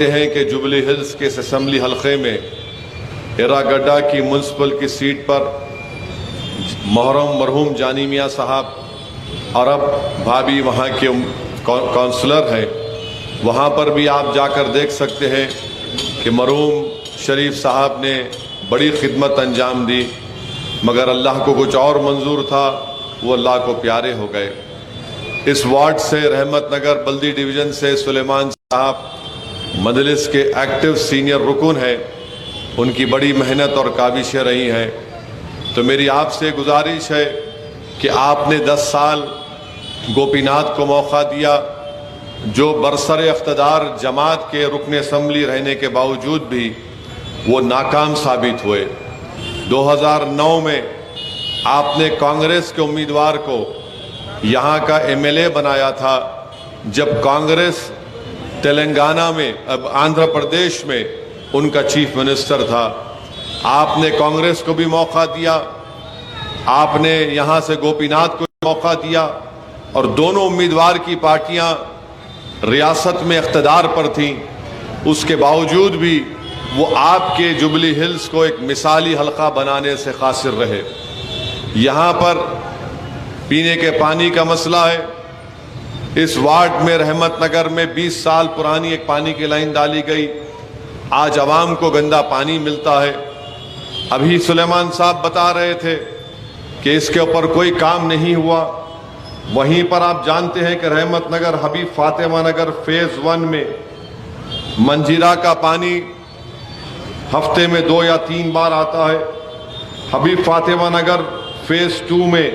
कहते हैं कि जुबली हिल्स के इस असम्बली हलक़े में एरागड्डा की म्यूनसिपल की सीट पर मरहूम जानी मियाँ साहब और अब भाभी वहाँ के काउंसलर हैं, वहाँ पर भी आप जाकर देख सकते हैं कि मरहूम शरीफ साहब ने बड़ी खिदमत अंजाम दी, मगर अल्लाह को कुछ और मंजूर था, वो अल्लाह को प्यारे हो गए। इस वार्ड से रहमत नगर बल्दी डिवीज़न से सुलेमान साहब मजलिस के एक्टिव सीनियर रुकन हैं, उनकी बड़ी मेहनत और काबिशें रही हैं। तो मेरी आपसे गुजारिश है कि आपने 10 साल गोपीनाथ को मौका दिया, जो बरसर इख्तदार जमात के रुकन असम्बली रहने के बावजूद भी वो नाकाम साबित हुए। 2009 में आपने कांग्रेस के उम्मीदवार को यहाँ का एमएलए बनाया था, जब कांग्रेस तेलंगाना में, अब आंध्र प्रदेश में उनका चीफ मिनिस्टर था। आपने कांग्रेस को भी मौका दिया, आपने यहाँ से गोपीनाथ को मौका दिया, और दोनों उम्मीदवार की पार्टियाँ रियासत में इख्तदार पर थीं। उसके बावजूद भी वो आपके जुबली हिल्स को एक मिसाली हल्का बनाने से कासिर रहे। यहाँ पर पीने के पानी का मसला है। इस वार्ड में रहमत नगर में 20 साल पुरानी एक पानी की लाइन डाली गई, आज आवाम को गंदा पानी मिलता है। अभी सुलेमान साहब बता रहे थे कि इसके ऊपर कोई काम नहीं हुआ। वहीं पर आप जानते हैं कि रहमत नगर हबीब फातिमा नगर फेज़ 1 में मंजीरा का पानी हफ्ते में 2 या 3 बार आता है। हबीब फातिमा नगर फेज़ 2 में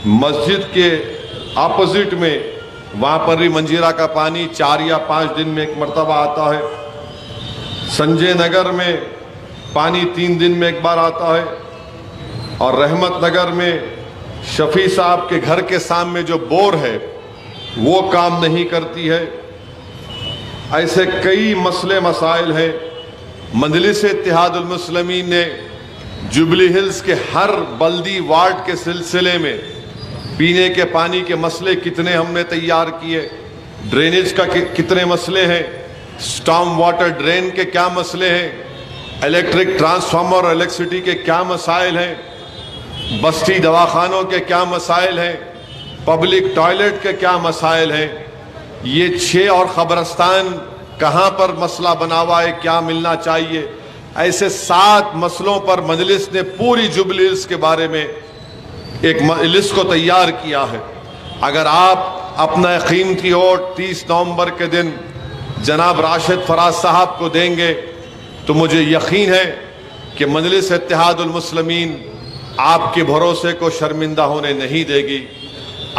मस्जिद के अपोजिट में, वहाँ पर भी मंजीरा का पानी 4 या 5 दिन में एक मरतबा आता है। संजय नगर में पानी 3 दिन में एक बार आता है। और रहमत नगर में शफी साहब के घर के सामने जो बोर है वो काम नहीं करती है। ऐसे कई मसले मसाइल हैं। मजलिस इत्तेहादुल मुस्लिमीन ने जुबली हिल्स के हर बल्दी वार्ड के सिलसिले में पीने के पानी के मसले कितने हमने तैयार किए, ड्रेनेज का कितने मसले हैं, स्टॉर्म वाटर ड्रेन के क्या मसले हैं, इलेक्ट्रिक ट्रांसफार्मर और इलेक्ट्रिसिटी के क्या मसाइल हैं, बस्ती दवाखानों के क्या मसाइल हैं, पब्लिक टॉयलेट के क्या मसाइल हैं, ये 6 और ख़बरस्तान कहाँ पर मसला बना हुआ है, क्या मिलना चाहिए। ऐसे 7 मसलों पर मजलिस ने पूरी जुबली हिल्स के बारे में एक लिस्ट को तैयार किया है। अगर आप अपना कीमती वोट 30 नवंबर के दिन जनाब राशिद फराज साहब को देंगे तो मुझे यकीन है कि मजलिस इत्तेहादुल मुस्लिमीन आपके भरोसे को शर्मिंदा होने नहीं देगी।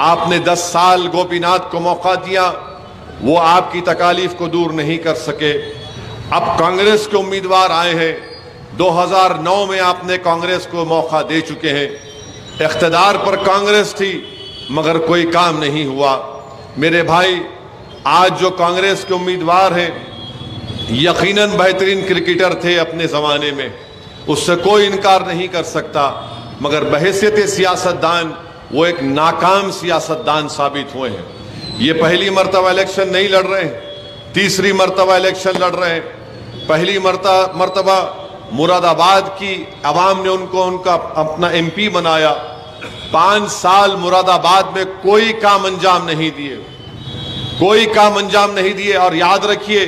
आपने 10 साल गोपीनाथ को मौका दिया, वो आपकी तकालीफ को दूर नहीं कर सके। अब कांग्रेस के उम्मीदवार आए हैं। 2009 में आपने कांग्रेस को मौका दे चुके हैं, इख्तदार पर कांग्रेस थी मगर कोई काम नहीं हुआ। मेरे भाई, आज जो कांग्रेस के उम्मीदवार हैं यकीनन बेहतरीन क्रिकेटर थे अपने ज़माने में, उससे कोई इनकार नहीं कर सकता, मगर बहैसियत सियासतदान वो एक नाकाम सियासतदान साबित हुए हैं। ये पहली मरतबा इलेक्शन नहीं लड़ रहे हैं, तीसरी मरतबा इलेक्शन लड़ रहे हैं। पहली मरतबा मुरादाबाद की आवाम ने उनको उनका अपना एमपी बनाया। 5 साल मुरादाबाद में कोई काम अंजाम नहीं दिए, कोई काम अंजाम नहीं दिए। और याद रखिए,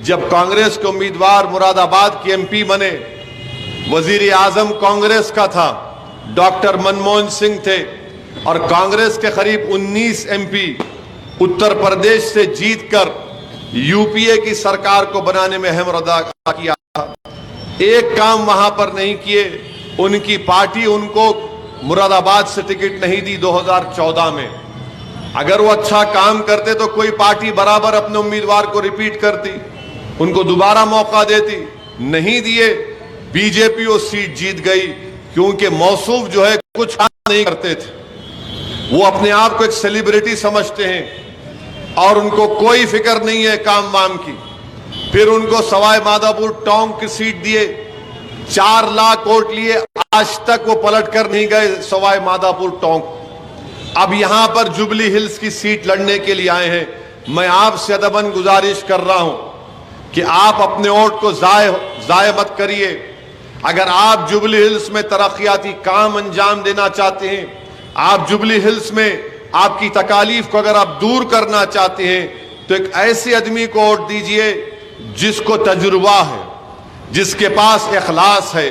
जब कांग्रेस के उम्मीदवार मुरादाबाद के एमपी बने, वजीर आजम कांग्रेस का था, डॉक्टर मनमोहन सिंह थे, और कांग्रेस के करीब 19 एमपी उत्तर प्रदेश से जीतकर यूपीए की सरकार को बनाने में अहम अदा किया। एक काम वहां पर नहीं किए। उनकी पार्टी उनको मुरादाबाद से टिकट नहीं दी 2014 में। अगर वो अच्छा काम करते तो कोई पार्टी बराबर अपने उम्मीदवार को रिपीट करती, उनको दोबारा मौका देती। नहीं दिए, बीजेपी वो सीट जीत गई, क्योंकि मौसूफ जो है कुछ काम नहीं करते थे। वो अपने आप को एक सेलिब्रिटी समझते हैं और उनको कोई फिक्र नहीं है काम वाम की। फिर उनको सवाई माधोपुर टोंक की सीट दिए, 4 लाख वोट लिए, आज तक वो पलट कर नहीं गए सवाई माधोपुर टोंक। अब यहां पर जुबली हिल्स की सीट लड़ने के लिए आए हैं। मैं आपसे अदबन गुजारिश कर रहा हूं कि आप अपने वोट को जाय मत करिए। अगर आप जुबली हिल्स में तरक्याती काम अंजाम देना चाहते हैं, आप जुबली हिल्स में आपकी तकालीफ को अगर आप दूर करना चाहते हैं, तो एक ऐसे आदमी को वोट दीजिए जिसको तजुर्बा है, जिसके पास इखलास है,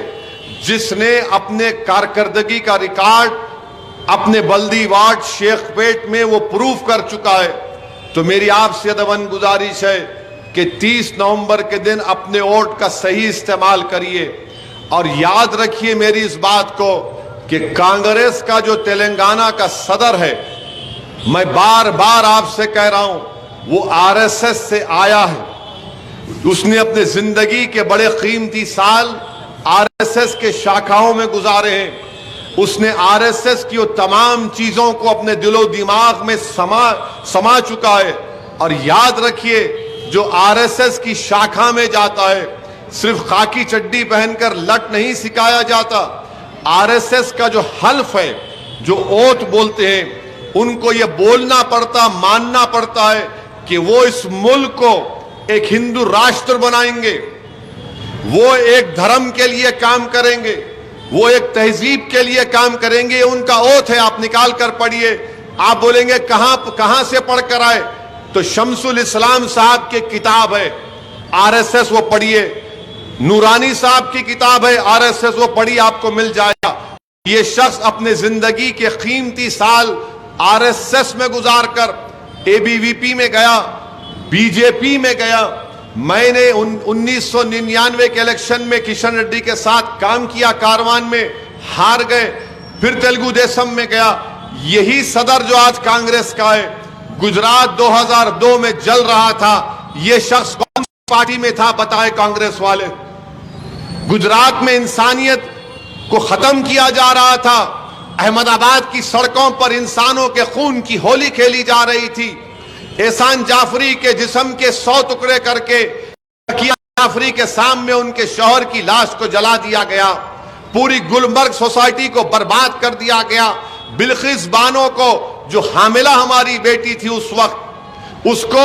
जिसने अपने कारकर्दगी का रिकॉर्ड अपने बल्दी वार्ड शेखपेट में वो प्रूफ कर चुका है। तो मेरी आपसे अदबन गुजारिश है कि 30 नवंबर के दिन अपने वोट का सही इस्तेमाल करिए। और याद रखिए मेरी इस बात को कि कांग्रेस का जो तेलंगाना का सदर है, मैं बार बार आपसे कह रहा हूं, वो आरएसएस से आया है। उसने अपने जिंदगी के बड़े कीमती साल आरएसएस के शाखाओं में गुजारे हैं। उसने आरएसएस की वो तमाम चीजों को अपने दिलो दिमाग में समा चुका है। और याद रखिए, जो आरएसएस की शाखा में जाता है, सिर्फ खाकी चड्डी पहनकर लट नहीं सिखाया जाता। आरएसएस का जो हल्फ है, जो ओथ बोलते हैं, उनको ये बोलना पड़ता, मानना पड़ता है कि वो इस मुल्क को एक हिंदू राष्ट्र बनाएंगे, वो एक धर्म के लिए काम करेंगे, वो एक तहजीब के लिए काम करेंगे। उनका ओथ है, आप निकाल कर पढ़िए। आप बोलेंगे कहां से पढ़कर आए, तो शमसुल इस्लाम साहब की किताब है आरएसएस, वो पढ़िए। नूरानी साहब की किताब है आरएसएस, वो पढ़िए, आपको मिल जाएगा। ये शख्स अपने जिंदगी के कीमती साल आरएसएस में गुजारकर एबीवीपी में गया, बीजेपी में गया। मैंने 1999 के इलेक्शन में किशन रेड्डी के साथ काम किया, कारवान में हार गए, फिर तेलुगु देशम में गया। यही सदर जो आज कांग्रेस का है, गुजरात 2002 में जल रहा था। यह शख्स कौन सी पार्टी में था बताए कांग्रेस वाले? गुजरात में इंसानियत को खत्म किया जा रहा था। अहमदाबाद की सड़कों पर इंसानों के खून की होली खेली जा रही थी। एहसान जाफरी के जिस्म के 100 टुकड़े करके जाफरी के सामने उनके शौहर की लाश को जला दिया गया। पूरी गुलमर्ग सोसाइटी को बर्बाद कर दिया गया। बिल्किस बानो को, जो हामिला हमारी बेटी थी उस वक्त, उसको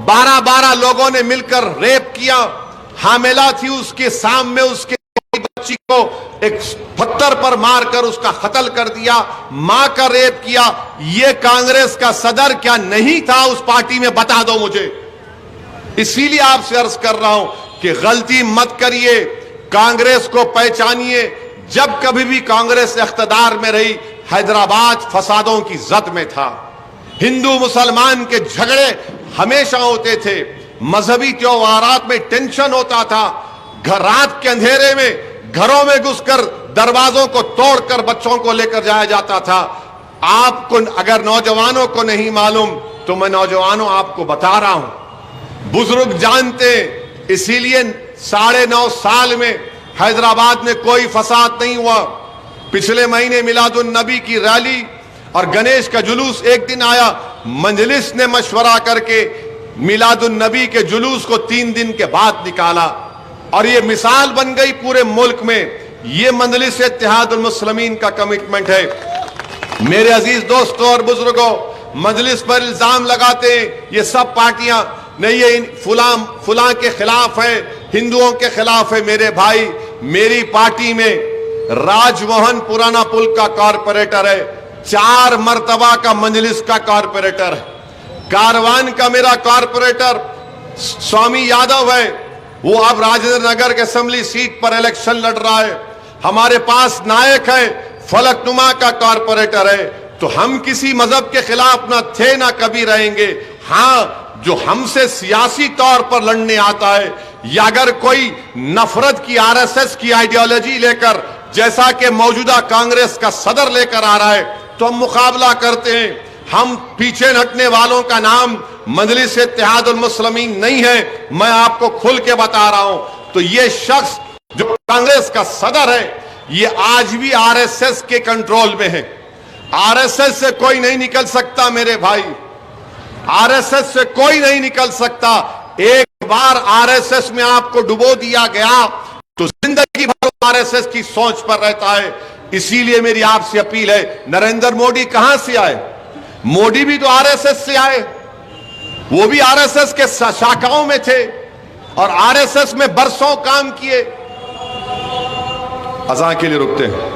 12 लोगों ने मिलकर रेप किया। हामिला थी, उसके सामने उसके बच्ची को एक पत्थर पर मारकर उसका कत्ल कर दिया, मां का रेप किया। यह कांग्रेस का सदर क्या नहीं था उस पार्टी में? बता दो मुझे। इसीलिए आपसे अर्ज कर रहा हूं कि गलती मत करिए, कांग्रेस को पहचानिए। जब कभी भी कांग्रेस इख्तिदार में रही, हैदराबाद फसादों की जद में था। हिंदू मुसलमान के झगड़े हमेशा होते थे, मजहबी त्योहारात में टेंशन होता था। रात के अंधेरे में घरों में घुसकर दरवाजों को तोड़कर बच्चों को लेकर जाया जाता था। आपको अगर नौजवानों को नहीं मालूम, तो मैं नौजवानों आपको बता रहा हूं, बुजुर्ग जानते। इसीलिए 9.5 साल में हैदराबाद में कोई फसाद नहीं हुआ। पिछले महीने मिलादुन नबी की रैली और गणेश का जुलूस एक दिन आया। मजलिस ने मशवरा करके मिलादुन नबी के जुलूस को 3 दिन के बाद निकाला और ये मिसाल बन गई पूरे मुल्क में। ये मजलिस इत्तेहादुल मुस्लिमीन का कमिटमेंट है। मेरे अजीज दोस्तों और बुजुर्गों, मजलिस पर इल्जाम लगाते हैं ये सब पार्टियां नहीं, ये फुलां के खिलाफ है, हिंदुओं के खिलाफ है। मेरे भाई, मेरी पार्टी में राजमोहन पुराना पुल का कॉरपोरेटर है, 4 मर्तबा का मजलिस का कॉरपोरेटर है। कारवान का मेरा कॉरपोरेटर स्वामी यादव है, वो अब राजेंद्र नगर के असेंबली सीट पर इलेक्शन लड़ रहा है। हमारे पास नायक है, फलकनुमा का कॉरपोरेटर है। तो हम किसी मजहब के खिलाफ ना थे ना कभी रहेंगे। हां, जो हमसे सियासी तौर पर लड़ने आता है या अगर कोई नफरत की आरएसएस की आइडियोलॉजी लेकर, जैसा कि मौजूदा कांग्रेस का सदर लेकर आ रहा है, तो हम मुकाबला करते हैं। हम पीछे हटने वालों का नाम मजलिस इत्तेहादुल मुस्लिमीन नहीं है, मैं आपको खुल के बता रहा हूं। तो ये शख्स जो कांग्रेस का सदर है, ये आज भी आरएसएस के कंट्रोल में है। आरएसएस से कोई नहीं निकल सकता मेरे भाई, आरएसएस से कोई नहीं निकल सकता। एक बार आरएसएस में आपको डुबो दिया गया तो जिंदगी भर आरएसएस की सोच पर रहता है। इसीलिए मेरी आपसे अपील है, नरेंद्र मोदी कहां से आए? मोदी भी तो आरएसएस से आए, वो भी आरएसएस के शाखाओं में थे। और आरएसएस में बरसों काम किए। अज़ां के लिए रुकते हैं।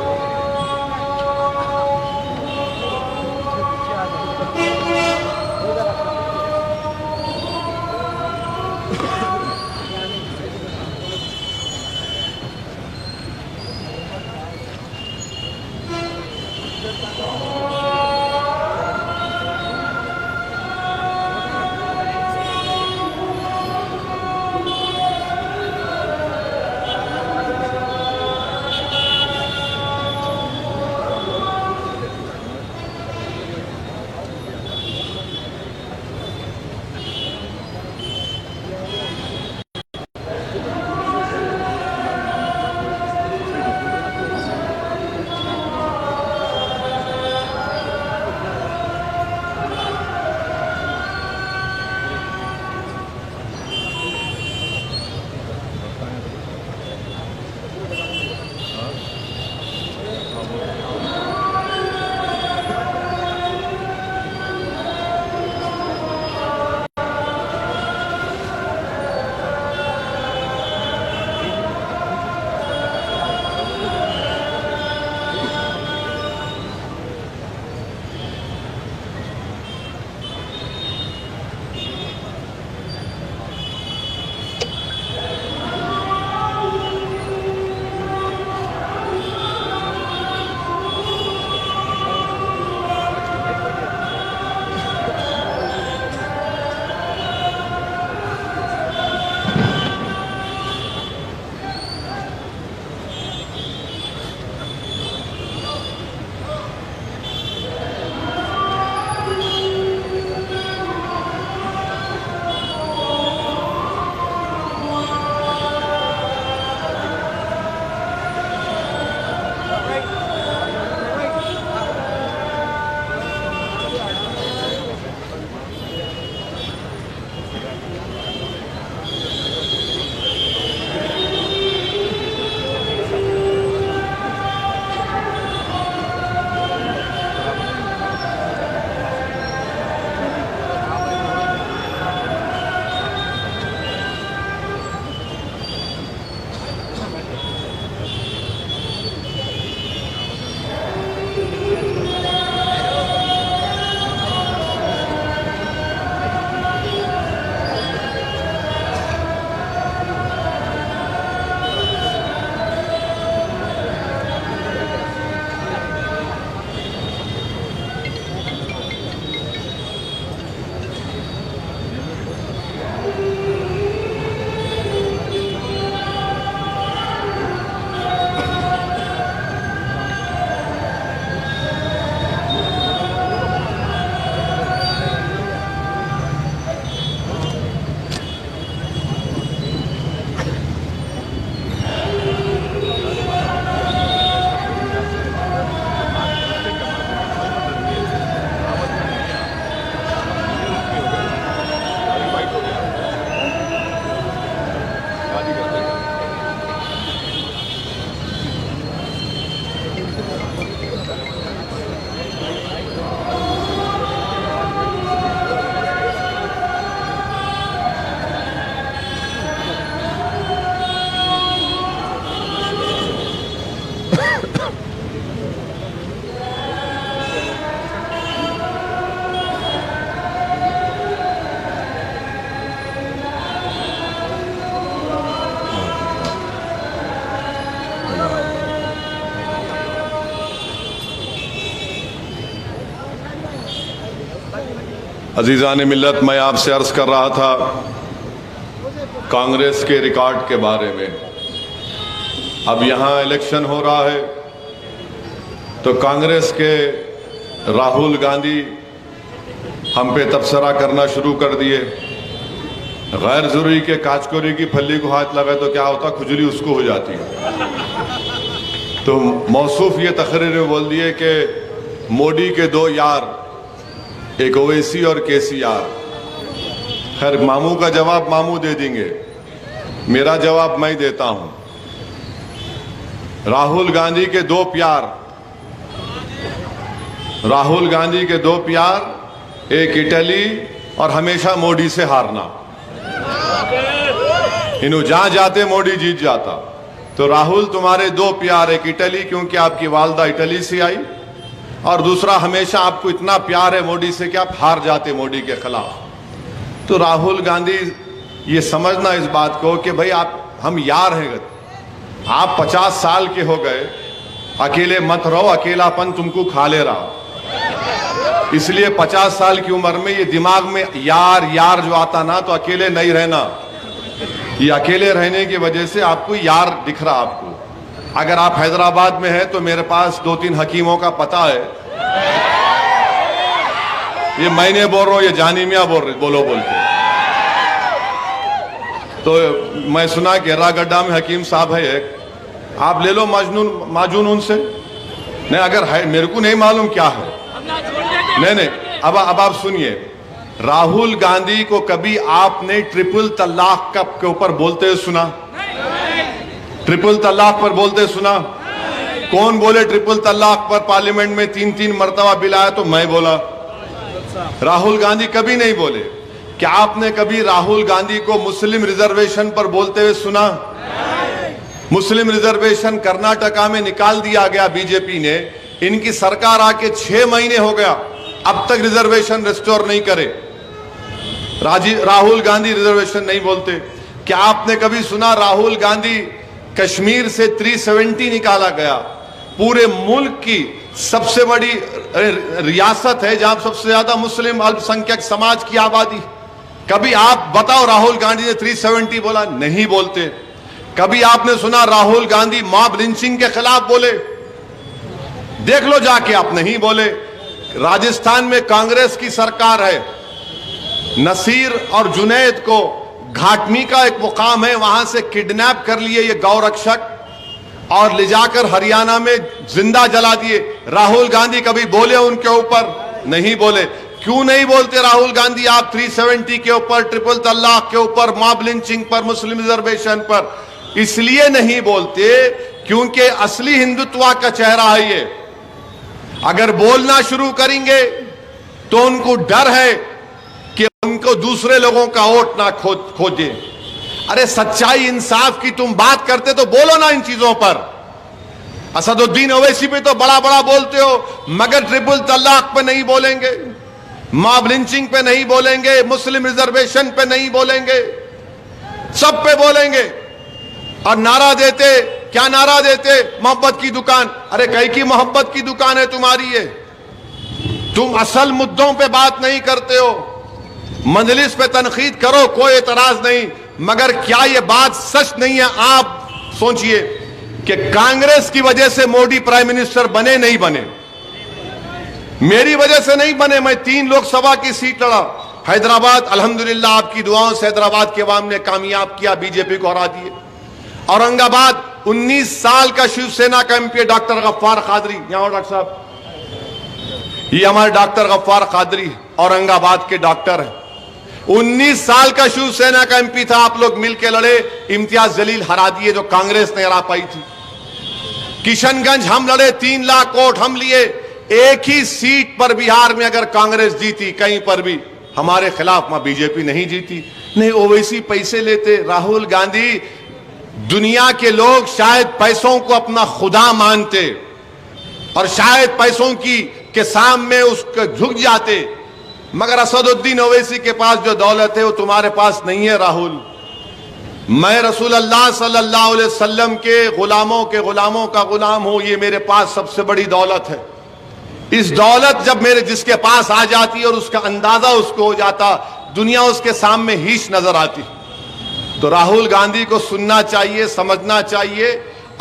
अजीज़ान मिल्लत, मैं आपसे अर्ज़ कर रहा था कांग्रेस के रिकॉर्ड के बारे में। अब यहाँ इलेक्शन हो रहा है तो कांग्रेस के राहुल गांधी हम पे तबसरा करना शुरू कर दिए। गैर ज़रूरी के काचकोरी की फली को हाथ लगाए तो क्या होता, खुजली उसको हो जाती है। तो मौसूफ ये तकरीर में बोल दिए कि मोदी के दो यार, एक ओवैसी और केसीआर। खैर, मामू का जवाब मामू दे देंगे, मेरा जवाब मैं देता हूं। राहुल गांधी के दो प्यार, राहुल गांधी के दो प्यार, एक इटली और हमेशा मोदी से हारना। इन्हों जहां जाते मोदी जीत जाता। तो राहुल, तुम्हारे दो प्यार, एक इटली क्योंकि आपकी वालदा इटली से आई, और दूसरा हमेशा आपको इतना प्यार है मोदी से कि आप हार जाते मोदी के खिलाफ। तो राहुल गांधी, ये समझना इस बात को कि भाई हम यार हैं, आप 50 साल के हो गए, अकेले मत रहो, अकेलापन तुमको खा ले रहा। इसलिए 50 साल की उम्र में ये दिमाग में यार यार जो आता ना, तो अकेले नहीं रहना। ये अकेले रहने की वजह से आपको यार दिख रहा। आपको अगर आप हैदराबाद में हैं तो मेरे पास 2-3 हकीमों का पता है। ये मैंने बोल रहा हूं, ये जानी मियां बोलते। तो मैं सुना कि रागड्डा में हकीम साहब है एक, आप ले लो माजून उनसे। नहीं, अगर है, मेरे को नहीं मालूम क्या है। नहीं, अब आप सुनिए, राहुल गांधी को कभी आपने ट्रिपल तलाक के ऊपर बोलते हुए सुना? ट्रिपल तलाक पर बोलते सुना? कौन बोले ट्रिपल तलाक पर पार्लियामेंट में 3-3 मर्तबा बिल आया? तो मैं बोला, राहुल गांधी कभी नहीं बोले। क्या आपने कभी राहुल गांधी को मुस्लिम रिजर्वेशन पर बोलते हुए सुना? मुस्लिम रिजर्वेशन कर्नाटका में निकाल दिया गया बीजेपी ने, इनकी सरकार आके 6 महीने हो गया, अब तक रिजर्वेशन रिस्टोर नहीं करे। राहुल गांधी रिजर्वेशन नहीं बोलते। क्या आपने कभी सुना राहुल गांधी, कश्मीर से 370 निकाला गया, पूरे मुल्क की सबसे बड़ी रियासत है जहां सबसे ज्यादा मुस्लिम अल्पसंख्यक समाज की आबादी, कभी आप बताओ राहुल गांधी ने 370 बोला? नहीं बोलते। कभी आपने सुना राहुल गांधी मॉब लिंचिंग के खिलाफ बोले? देख लो जाके, आप नहीं बोले। राजस्थान में कांग्रेस की सरकार है, नसीर और जुनैद को घाटमी का एक मुकाम है, वहां से किडनैप कर लिए ये गौरक्षक और ले जाकर हरियाणा में जिंदा जला दिए। राहुल गांधी कभी बोले उनके ऊपर? नहीं बोले। क्यों नहीं बोलते राहुल गांधी आप 370 के ऊपर, ट्रिपल तलाक के ऊपर, मॉब लिंचिंग पर, मुस्लिम रिजर्वेशन पर? इसलिए नहीं बोलते क्योंकि असली हिंदुत्व का चेहरा है ये। अगर बोलना शुरू करेंगे तो उनको डर है कि उनको दूसरे लोगों का वोट ना खोजे। अरे सच्चाई इंसाफ की तुम बात करते तो बोलो ना इन चीजों पर। असदुद्दीन ओवैसी पे तो बड़ा बड़ा बोलते हो, मगर ट्रिपल तलाक पे नहीं बोलेंगे, मॉब लिंचिंग पे नहीं बोलेंगे, मुस्लिम रिजर्वेशन पे नहीं बोलेंगे, सब पे बोलेंगे। और नारा देते, क्या नारा देते? मोहब्बत की दुकान। अरे कई की मोहब्बत की दुकान है तुम्हारी ये? तुम असल मुद्दों पे बात नहीं करते हो। मजलिस पे तनकीद करो, कोई एतराज नहीं, मगर क्या ये बात सच नहीं है? आप सोचिए कि कांग्रेस की वजह से मोदी प्राइम मिनिस्टर बने, नहीं बने? मेरी वजह से नहीं बने। मैं 3 लोकसभा की सीट लड़ा। हैदराबाद अल्हम्दुलिल्लाह आपकी दुआओं से हैदराबाद के अवाम ने कामयाब किया, बीजेपी को हरा दिए। औरंगाबाद 19 साल का शिवसेना का एमपी डॉक्टर गफ्फार कादरी, यहां डॉक्टर साहब, ये हमारे डॉक्टर गफ्फार कादरी औरंगाबाद के डॉक्टर हैं। 19 साल का शिवसेना का एमपी था, आप लोग मिलकर लड़े, इम्तियाज जलील हरा दिए जो कांग्रेस ने हरा पाई थी। किशनगंज हम लड़े, 3 लाख वोट हम लिए। एक ही सीट पर बिहार में अगर कांग्रेस जीती, कहीं पर भी हमारे खिलाफ वहां बीजेपी नहीं जीती। नहीं, ओवैसी पैसे लेते। राहुल गांधी, दुनिया के लोग शायद पैसों को अपना खुदा मानते और शायद पैसों के सामने उसको झुक जाते, मगर असदुद्दीन ओवैसी के पास जो दौलत है वो तुम्हारे पास नहीं है। राहुल, मैं रसूल अल्लाह सल्लल्लाहु अलैहि वसल्लम के गुलामों का गुलाम हूं, ये मेरे पास सबसे बड़ी दौलत है। इस दौलत जब जिसके पास आ जाती और उसका अंदाजा उसको हो जाता, दुनिया उसके सामने हीश नजर आती। तो राहुल गांधी को सुनना चाहिए, समझना चाहिए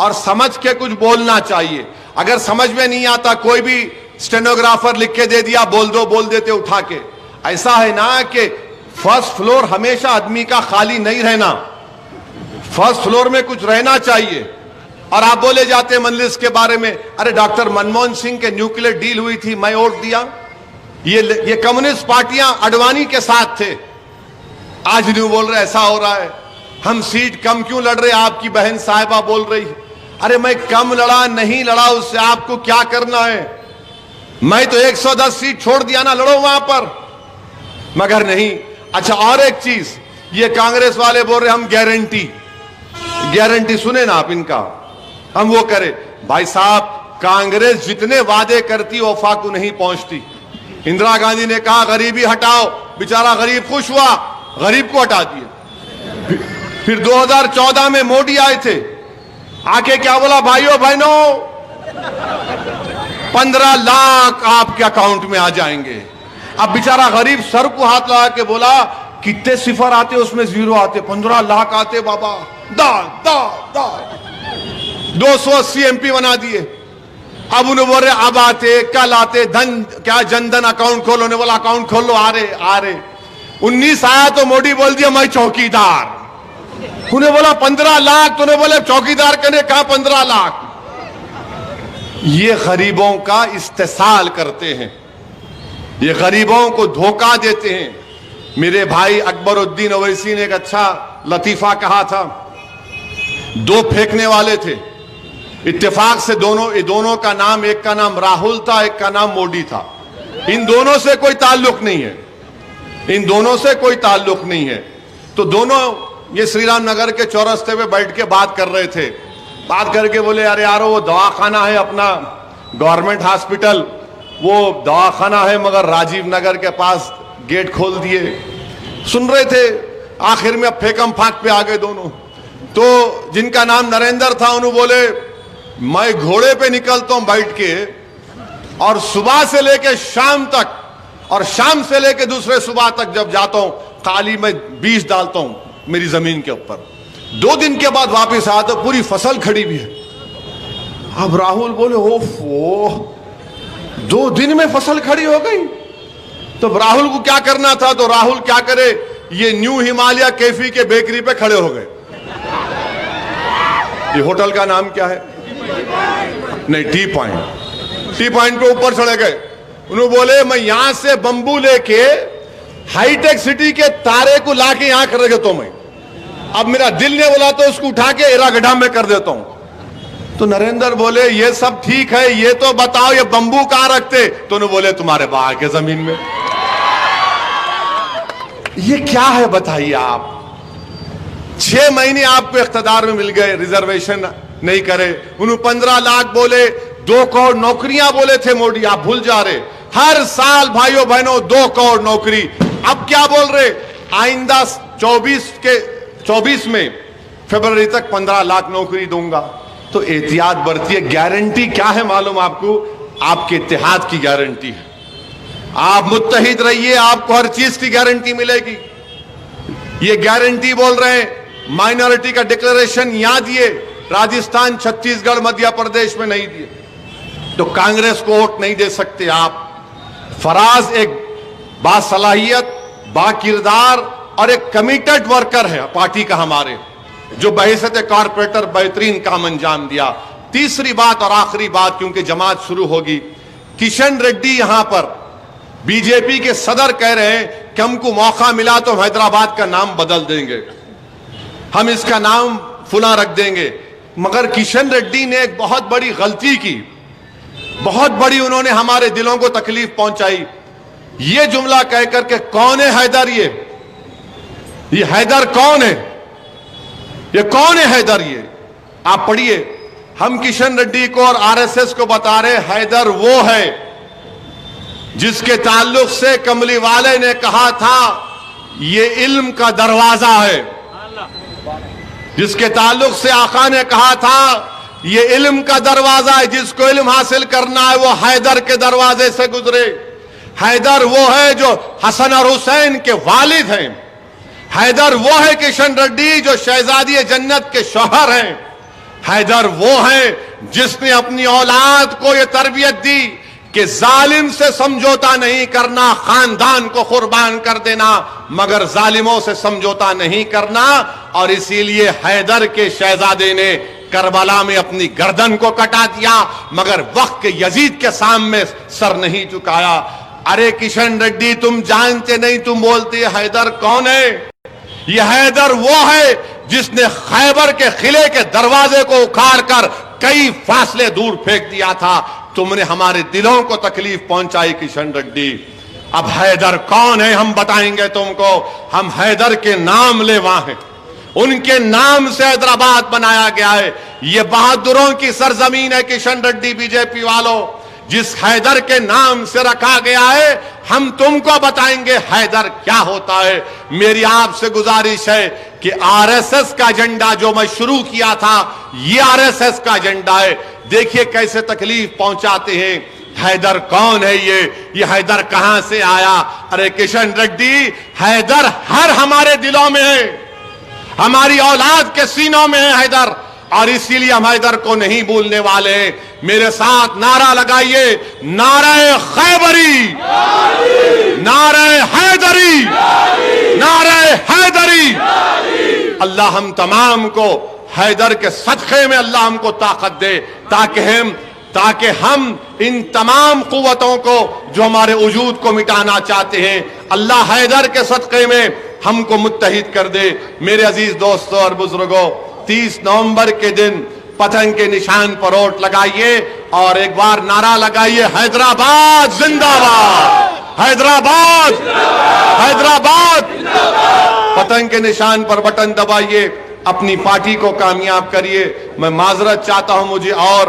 और समझ के कुछ बोलना चाहिए। अगर समझ में नहीं आता, कोई भी स्टेनोग्राफर लिख के दे दिया, बोल देते उठा के। ऐसा है ना कि फर्स्ट फ्लोर हमेशा आदमी का खाली नहीं रहना, फर्स्ट फ्लोर में कुछ रहना चाहिए। और आप बोले जाते मजलिस के बारे में, अरे डॉक्टर मनमोहन सिंह के न्यूक्लियर डील हुई थी, मैं वोट दिया। ये कम्युनिस्ट पार्टियां अडवाणी के साथ थे, आज न्यू बोल रहे ऐसा हो रहा है। हम सीट कम क्यों लड़ रहे, आपकी बहन साहिबा बोल रही। अरे मैं कम लड़ा नहीं लड़ा, उससे आपको क्या करना है? मैं तो 110 सीट छोड़ दिया ना, लड़ो वहां पर, मगर नहीं। अच्छा, और एक चीज, ये कांग्रेस वाले बोल रहे हम गारंटी गारंटी, सुने ना आप इनका, हम वो करें। भाई साहब, कांग्रेस जितने वादे करती वफा को नहीं पहुंचती। इंदिरा गांधी ने कहा गरीबी हटाओ, बेचारा गरीब खुश हुआ, गरीब को हटा दिए। फिर 2014 में मोदी आए थे, आके क्या बोला, भाइयों बहनों 15 लाख आपके अकाउंट में आ जाएंगे। अब बेचारा गरीब सर को हाथ लगा के बोला, कितने सिफर आते उसमें जीरो आते, 15 लाख आते बाबा, दाल दाल दाल 280 MP बना दिए। अब उन्हें बोल रहे अब आते, कल आते, धन क्या जनधन अकाउंट खोलो, ने बोला अकाउंट खोलो, आ रहे 19 आया तो मोदी बोल दिया मैं चौकीदार। उन्हें बोला 15 लाख, तो उन्हें बोले चौकीदार कहने कहा 15 लाख। ये गरीबों का इस्तेसाल करते हैं, ये गरीबों को धोखा देते हैं। मेरे भाई अकबरुद्दीन ओवैसी ने एक अच्छा लतीफा कहा था, दो फेंकने वाले थे, इत्तेफाक से दोनों का नाम, एक का नाम राहुल था, एक का नाम मोदी था। इन दोनों से कोई ताल्लुक नहीं है, इन दोनों से कोई ताल्लुक नहीं है। तो दोनों ये श्री राम नगर के चौरस्ते पे बैठ के बात कर रहे थे। बात करके बोले अरे यारो वो दवाखाना है अपना गवर्नमेंट हॉस्पिटल, वो दवाखाना है मगर राजीव नगर के पास गेट खोल दिए। सुन रहे थे, आखिर में अब फेकम फाक पे आ गए दोनों। तो जिनका नाम नरेंद्र था उन्होंने बोले मैं घोड़े पे निकलता हूं बैठ के, और सुबह से लेके शाम तक, और शाम से लेके दूसरे सुबह तक जब जाता हूं काली में बीज डालता हूं मेरी जमीन के ऊपर। 2 दिन के बाद वापस आता पूरी फसल खड़ी भी है। अब राहुल बोले ओफो 2 दिन में फसल खड़ी हो गई। तो राहुल को क्या करना था, तो राहुल क्या करे, ये न्यू हिमालय कैफी के बेकरी पे खड़े हो गए। ये होटल का नाम क्या है, नहीं टी पॉइंट पे ऊपर चढ़े गए। उन्होंने बोले मैं यहां से बंबू लेके हाईटेक सिटी के तारे को लाके यहां कर देता हूं मैं, अब मेरा दिल ने बोला तो उसको उठा के एरा गड्ढा में कर देता हूं। तो नरेंद्र बोले ये सब ठीक है, ये तो बताओ ये बंबू कहां रखते, तो उन्होंने बोले तुम्हारे बाहर के जमीन में। ये क्या है बताइए आप, 6 महीने आपको इख्तियार में मिल गए, रिजर्वेशन नहीं करे। उन्होंने 15 लाख बोले, 2 करोड़ नौकरियां बोले थे मोदी, आप भूल जा रहे। हर साल भाइयों बहनों 2 करोड़ नौकरी। अब क्या बोल रहे, आइंदा 24 में फरवरी तक 15 लाख नौकरी दूंगा। तो एहतियात बरतिए। गारंटी क्या है मालूम आपको, आपके इत्तेहाद की गारंटी है। आप मुत्तहिद रहिए, आपको हर चीज की गारंटी मिलेगी। ये गारंटी बोल रहे हैं, माइनॉरिटी का डिक्लेरेशन यहां दिए, राजस्थान, छत्तीसगढ़, मध्य प्रदेश में नहीं दिए, तो कांग्रेस को वोट नहीं दे सकते आप। फराज एक बासलाहियत, बाकिरदार और एक कमिटेड वर्कर है पार्टी का हमारे, जो बहैसियत कारपोरेटर बेहतरीन काम अंजाम दिया। तीसरी बात और आखिरी बात, क्योंकि जमात शुरू होगी, किशन रेड्डी यहां पर बीजेपी के सदर कह रहे हैं कि हमको मौका मिला तो हैदराबाद का नाम बदल देंगे, हम इसका नाम फुला रख देंगे। मगर किशन रेड्डी ने एक बहुत बड़ी गलती की, बहुत बड़ी उन्होंने हमारे दिलों को तकलीफ पहुंचाई। ये जुमला कहकर के कौन है हैदर, ये हैदर कौन है, ये कौन है हैदर, ये आप पढ़िए। हम किशन रेड्डी को और आरएसएस को बता रहे, हैदर वो है जिसके ताल्लुक से कमली वाले ने कहा था ये इल्म का दरवाजा है, जिसके ताल्लुक से आका ने कहा था ये इल्म का दरवाजा है, जिसको इल्म हासिल करना है वो हैदर के दरवाजे से गुजरे। हैदर वो है जो हसन और हुसैन के वालिद हैं। हैदर वो है किशन रेड्डी जो शहजादी जन्नत के शौहर हैं। हैदर वो है जिसने अपनी औलाद को यह तरबियत दी कि जालिम से समझौता नहीं करना, खानदान को कुर्बान कर देना, मगर जालिमों से समझौता नहीं करना। और इसीलिए हैदर के शहजादे ने करबला में अपनी गर्दन को कटा दिया, मगर वक्त के यजीद के सामने सर नहीं झुकाया। अरे किशन रेड्डी, तुम जानते नहीं, तुम बोलते हैदर कौन है? यह हैदर वो है जिसने खैबर के किले के दरवाजे को उखाड़ कर कई फासले दूर फेंक दिया था। तुमने हमारे दिलों को तकलीफ पहुंचाई किशन रेड्डी। अब हैदर कौन है हम बताएंगे तुमको। हम हैदर के नाम लेवा हैं, उनके नाम से हैदराबाद बनाया गया है। ये बहादुरों की सरजमीन है किशन रेड्डी बीजेपी वालों, जिस हैदर के नाम से रखा गया है। हम तुमको बताएंगे हैदर क्या होता है। मेरी आपसे गुजारिश है कि आरएसएस का एजेंडा जो मैं शुरू किया था, ये आरएसएस का एजेंडा है। देखिए कैसे तकलीफ पहुंचाते हैं। हैदर कौन है ये हैदर कहां से आया? अरे किशन रेड्डी, हैदर हर हमारे दिलों में है, हमारी औलाद के सीनों में है हैदर, और इसीलिए हम हैदर को नहीं भूलने वाले हैं। मेरे साथ नारा लगाइए, नारे खैबरी, नारे हैदरी, नारे हैदरी। अल्लाह हम तमाम को हैदर के सदक़े में अल्लाह हमको ताकत दे, ताकि हम इन तमाम कुव्वतों को जो हमारे वजूद को मिटाना चाहते हैं, अल्लाह हैदर के सदक़े में हमको मुत्तहिद कर दे। मेरे अजीज दोस्तों और बुजुर्गों, 30 नवंबर के दिन पतंग के निशान पर वोट लगाइए और एक बार नारा लगाइए, हैदराबाद जिंदाबाद, हैदराबाद, हैदराबाद। पतंग के निशान पर बटन दबाइए, अपनी पार्टी को कामयाब करिए। मैं माजरत चाहता हूं, मुझे और